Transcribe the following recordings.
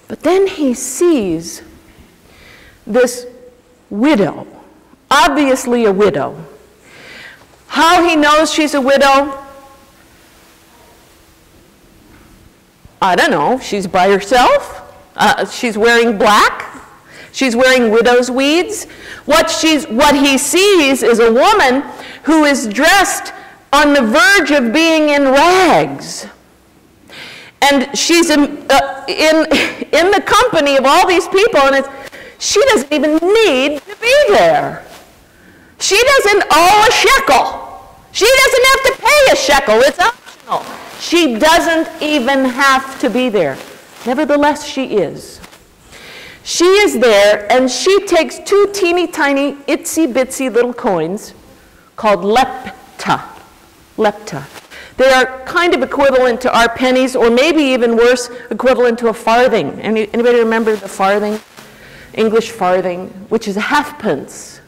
But then he sees this widow, obviously a widow. How he knows she's a widow? I don't know. She's by herself. She's wearing black. She's wearing widow's weeds. What he sees is a woman who is dressed on the verge of being in rags. And she's in the company of all these people, and she doesn't even need to be there. She doesn't owe a shekel. She doesn't have to pay a shekel. It's optional. She doesn't even have to be there. Nevertheless, she is. She is there, and she takes two teeny tiny, itsy bitsy little coins called lepta. Lepta. They are kind of equivalent to our pennies, or maybe even worse, equivalent to a farthing. Anybody remember the farthing? English farthing, which is a halfpence.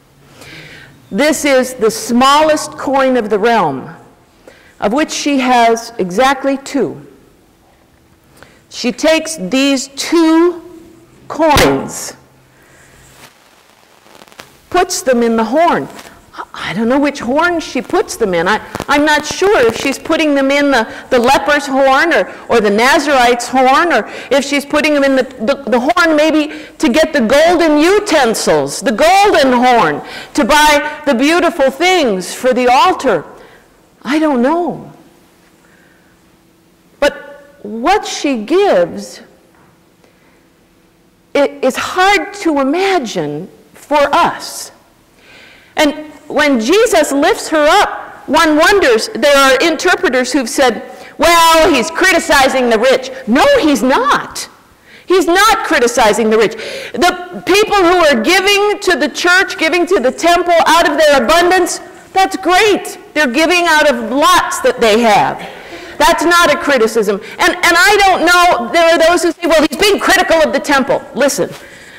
This is the smallest coin of the realm, of which she has exactly two. She takes these two coins, puts them in the horn. I don't know which horn she puts them in. I'm not sure if she's putting them in the leper's horn or the Nazarite's horn, or if she's putting them in the horn maybe to get the golden utensils, the golden horn, to buy the beautiful things for the altar. I don't know. But what she gives, it is hard to imagine for us. And when Jesus lifts her up, one wonders, there are interpreters who've said, well, he's criticizing the rich. No, he's not. He's not criticizing the rich. The people who are giving to the church, giving to the temple out of their abundance, that's great. They're giving out of lots that they have. That's not a criticism. And I don't know, there are those who say, well, he's being critical of the temple. Listen.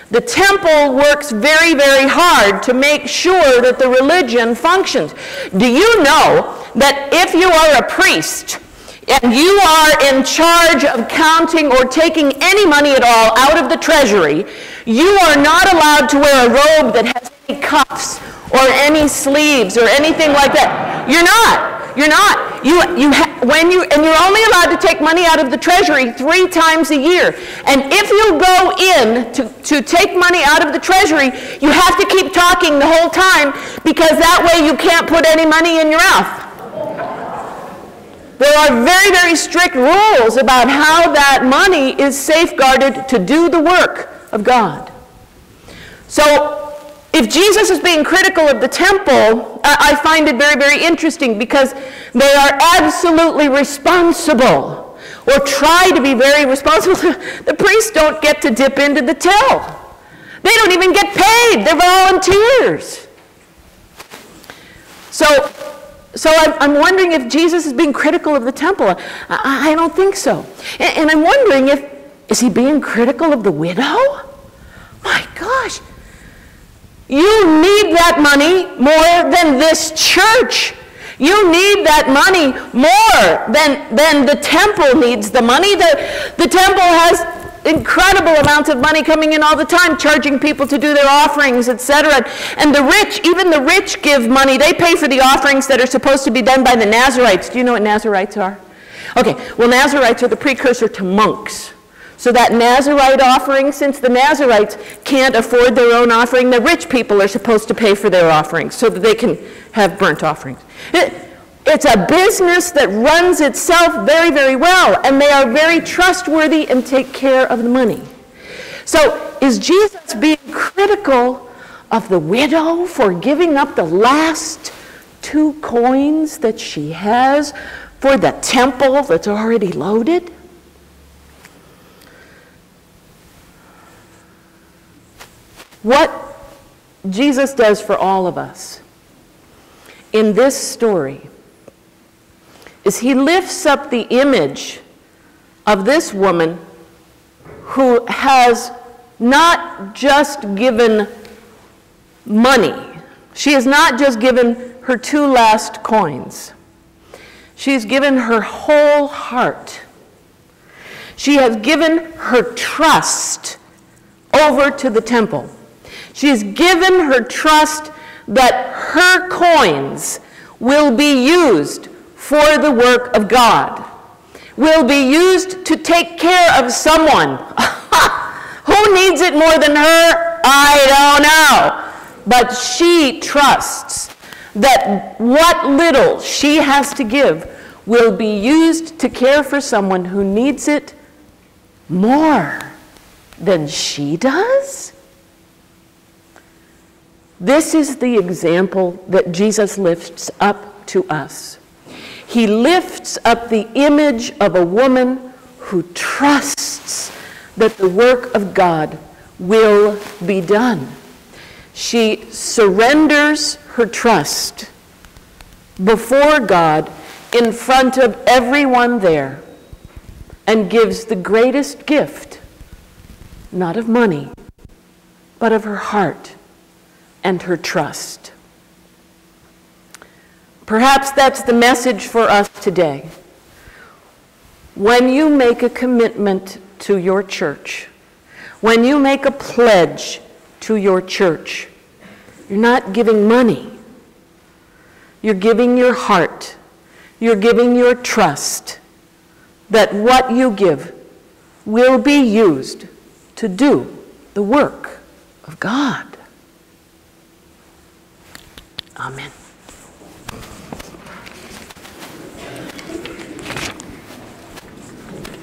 The temple works very, very hard to make sure that the religion functions. Do you know that if you are a priest and you are in charge of counting or taking any money at all out of the treasury, you are not allowed to wear a robe that has any cuffs or any sleeves or anything like that? You're not. You're not. And you're only allowed to take money out of the treasury 3 times a year. And if you go in to take money out of the treasury, you have to keep talking the whole time, because that way you can't put any money in your mouth. There are very, very strict rules about how that money is safeguarded to do the work of God. So, if Jesus is being critical of the temple, I find it very, very interesting, because they are absolutely responsible, or try to be very responsible. The priests don't get to dip into the till. They don't even get paid. They're volunteers. So I'm wondering if Jesus is being critical of the temple. I don't think so. And I'm wondering is he being critical of the widow? My gosh. You need that money more than this church. You need that money more than the temple needs the money. The temple has incredible amounts of money coming in all the time, charging people to do their offerings, etc. And the rich, even the rich give money. They pay for the offerings that are supposed to be done by the Nazarites. Do you know what Nazarites are? Okay, well, Nazarites are the precursor to monks. So that Nazarite offering, since the Nazarites can't afford their own offering, the rich people are supposed to pay for their offerings so that they can have burnt offerings. It's a business that runs itself very, very well, and they are very trustworthy and take care of the money. So is Jesus being critical of the widow for giving up the last 2 coins that she has for the temple that's already loaded? What Jesus does for all of us in this story is he lifts up the image of this woman who has not just given money. She has not just given her 2 last coins. She's given her whole heart. She has given her trust over to the temple. She has given her trust that her coins will be used for the work of God, will be used to take care of someone. Who needs it more than her? I don't know. But she trusts that what little she has to give will be used to care for someone who needs it more than she does. This is the example that Jesus lifts up to us. He lifts up the image of a woman who trusts that the work of God will be done. She surrenders her trust before God in front of everyone there and gives the greatest gift, not of money, but of her heart and her trust. Perhaps that's the message for us today. When you make a commitment to your church, when you make a pledge to your church, you're not giving money. You're giving your heart. You're giving your trust that what you give will be used to do the work of God. Amen.